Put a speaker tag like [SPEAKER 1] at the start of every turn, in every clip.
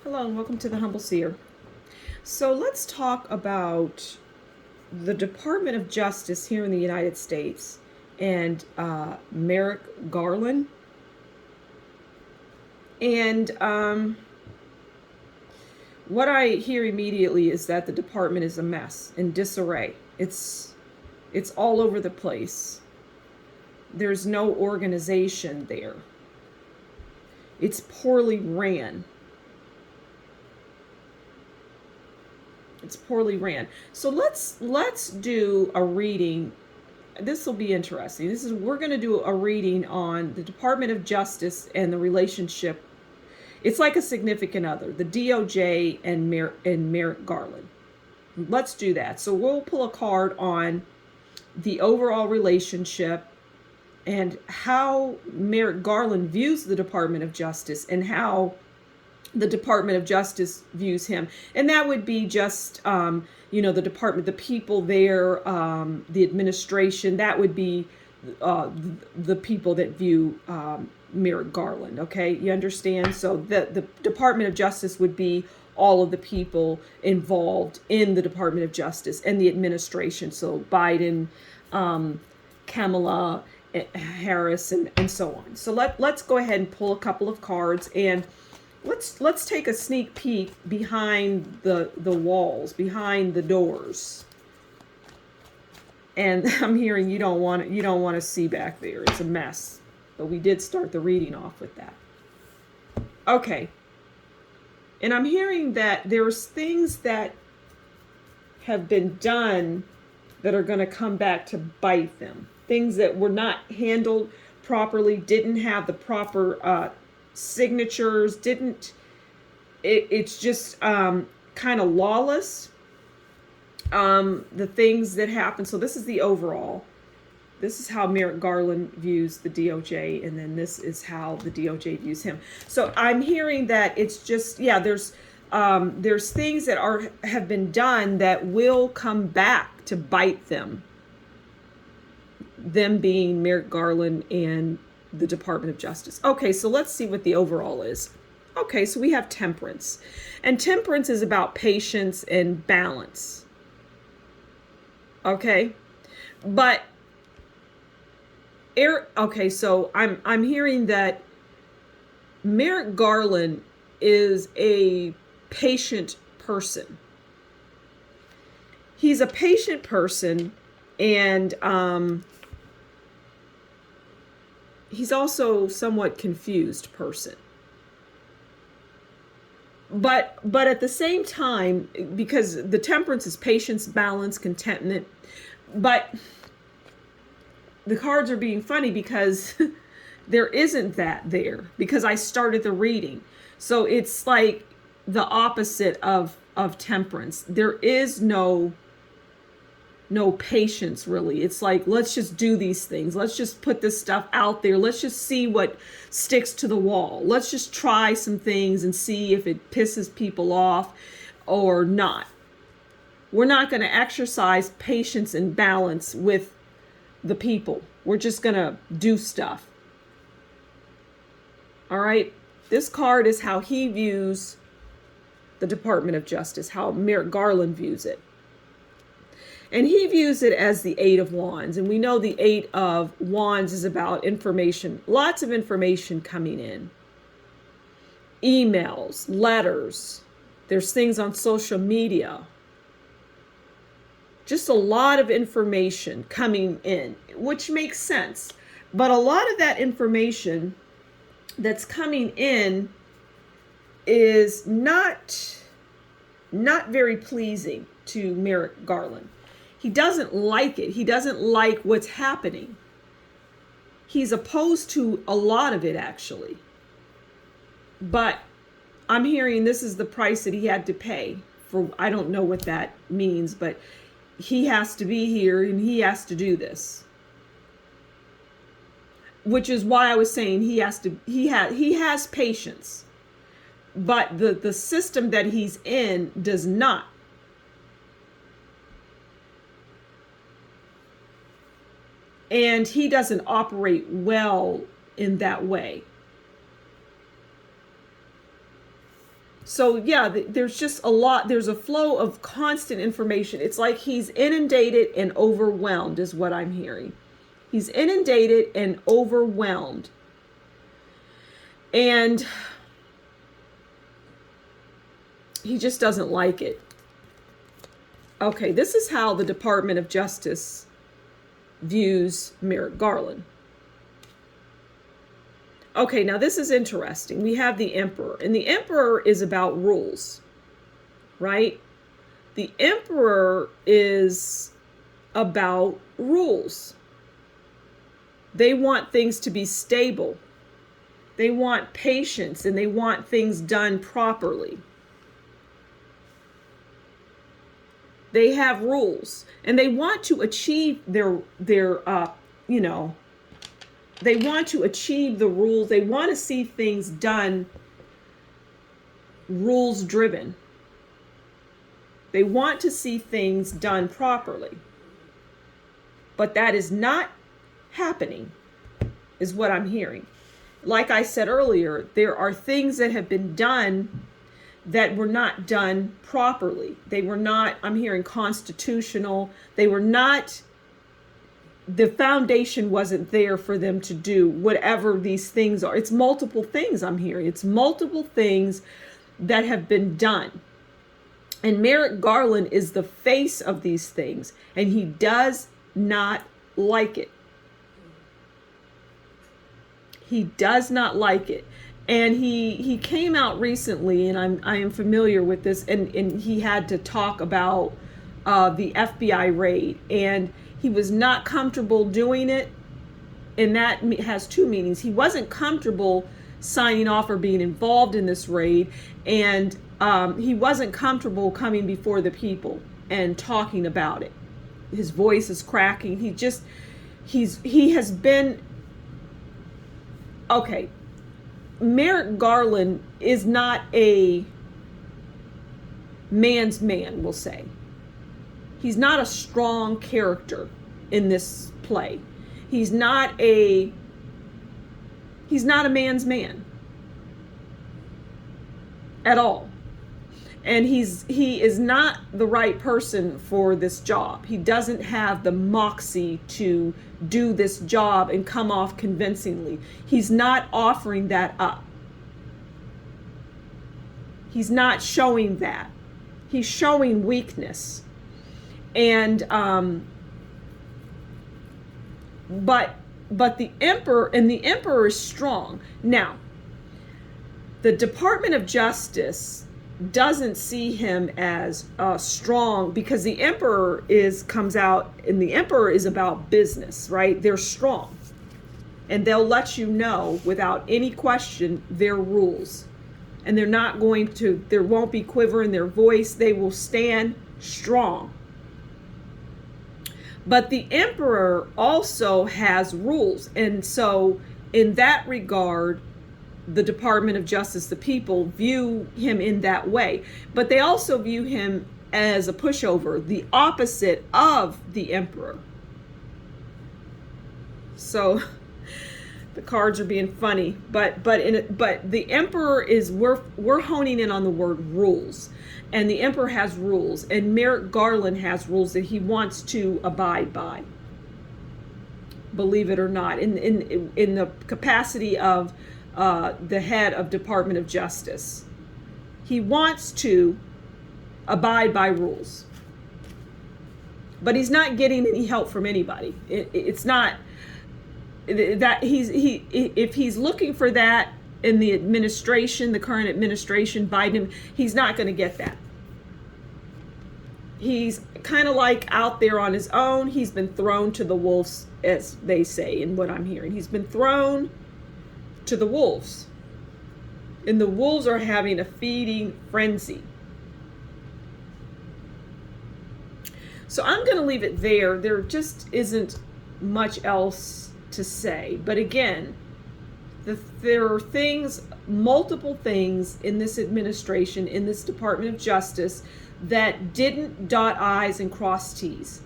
[SPEAKER 1] Hello and welcome to the Humble Seer. So let's talk about the Department of Justice here in the United States and Merrick Garland. And what I hear immediately is that the department is a mess, in disarray. It's all over the place. There's no organization there. It's poorly ran. It's poorly ran. So let's do a reading. This will be interesting. We're going to do a reading on the Department of Justice and the relationship. It's like a significant other, the DOJ and Merrick Garland. Let's do that. So we'll pull a card on the overall relationship and how Merrick Garland views the Department of Justice and how the Department of Justice views him. And that would be just, the department, the people there, the administration, that would be the people that view Merrick Garland, okay? You understand? So the Department of Justice would be all of the people involved in the Department of Justice and the administration. So Biden, Kamala Harris, and so on. So let's go ahead and pull a couple of cards, and let's take a sneak peek behind the walls, behind the doors. And I'm hearing you don't want to see back there. It's a mess. But we did start the reading off with that. Okay. And I'm hearing that there's things that have been done that are going to come back to bite them. Things that were not handled properly, didn't have the proper signatures, it's just kind of lawless, the things that happen. So this is the overall. This is how Merrick Garland views the DOJ, and then this is how the DOJ views him. So I'm hearing that it's just, there's things that have been done that will come back to bite them being Merrick Garland and the Department of Justice. Okay, so let's see what the overall is. Okay, so we have temperance. And temperance is about patience and balance. Okay? But so I'm hearing that Merrick Garland is a patient person. He's a patient person, and he's also somewhat confused person. But at the same time, because the temperance is patience, balance, contentment, but the cards are being funny because there isn't that there, because I started the reading. So it's like the opposite of temperance. There is no patience, really. It's like, let's just do these things. Let's just put this stuff out there. Let's just see what sticks to the wall. Let's just try some things and see if it pisses people off or not. We're not going to exercise patience and balance with the people. We're just going to do stuff. All right. This card is how he views the Department of Justice, how Merrick Garland views it. And he views it as the Eight of Wands. And we know the Eight of Wands is about information, lots of information coming in. Emails, letters, there's things on social media. Just a lot of information coming in, which makes sense. But a lot of that information that's coming in is not very pleasing to Merrick Garland. He doesn't like it. He doesn't like what's happening. He's opposed to a lot of it, actually. But I'm hearing this is the price that he had to pay for, I don't know what that means, but he has to be here and he has to do this. Which is why I was saying he has patience. But the system that he's in does not. And he doesn't operate well in that way. So yeah, there's just a lot. There's a flow of constant information. It's like he's inundated and overwhelmed is what I'm hearing. He's inundated and overwhelmed. And he just doesn't like it. Okay, this is how the Department of Justice views Merrick Garland. Okay, now this is interesting. We have the emperor, and the emperor is about rules, right? The emperor is about rules. They want things to be stable. They want patience, and they want things done properly. They have rules, and they want to achieve their they want to achieve the rules. They want to see things done rules driven. They want to see things done properly. But that is not happening, is what I'm hearing. Like I said earlier, there are things that have been done that were not done properly. They were not, I'm hearing, constitutional. They were not, the foundation wasn't there for them to do whatever these things are. It's multiple things I'm hearing. It's multiple things that have been done. And Merrick Garland is the face of these things, and he does not like it. He does not like it. And he came out recently, and I am familiar with this, and he had to talk about the FBI raid, and he was not comfortable doing it, and that has two meanings. He wasn't comfortable signing off or being involved in this raid, and he wasn't comfortable coming before the people and talking about it. His voice is cracking. He has been, okay, Merrick Garland is not a man's man, we'll say. He's not a strong character in this play. He's not a man's man at all. And he is not the right person for this job. He doesn't have the moxie to do this job and come off convincingly. He's not offering that up. He's not showing that. He's showing weakness. And but the emperor is strong. Now, the Department of Justice doesn't see him as strong, because the emperor comes out, and the emperor is about business, right? They're strong, and they'll let you know without any question their rules, and there won't be quiver in their voice. They will stand strong. But the emperor also has rules, and so in that regard, the Department of Justice, the people, view him in that way. But they also view him as a pushover, the opposite of the emperor. So the cards are being funny, but the emperor is, we're honing in on the word rules, and the emperor has rules, and Merrick Garland has rules that he wants to abide by. Believe it or not, in the capacity of the head of Department of Justice, he wants to abide by rules, but he's not getting any help from anybody. It's not that if he's looking for that in the administration, the current administration, Biden, he's not going to get that. He's kind of like out there on his own. He's been thrown to the wolves, as they say, in what I'm hearing. He's been thrown to the wolves, and the wolves are having a feeding frenzy. So I'm going to leave it there. There just isn't much else to say, but again, there are multiple things in this administration, in this Department of Justice, that didn't dot I's and cross T's.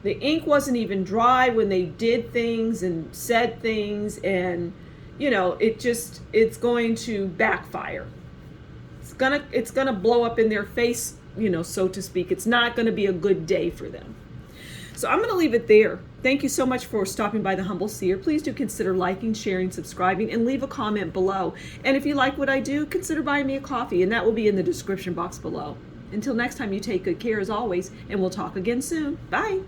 [SPEAKER 1] The ink wasn't even dry when they did things and said things, and it's going to backfire. It's gonna blow up in their face, so to speak. It's not gonna be a good day for them. So I'm going to leave it there. Thank you so much for stopping by the Humble Seer. Please do consider liking, sharing, subscribing, and leave a comment below. And if you like what I do, consider buying me a coffee, and that will be in the description box below. Until next time, you take good care as always, and we'll talk again soon. Bye.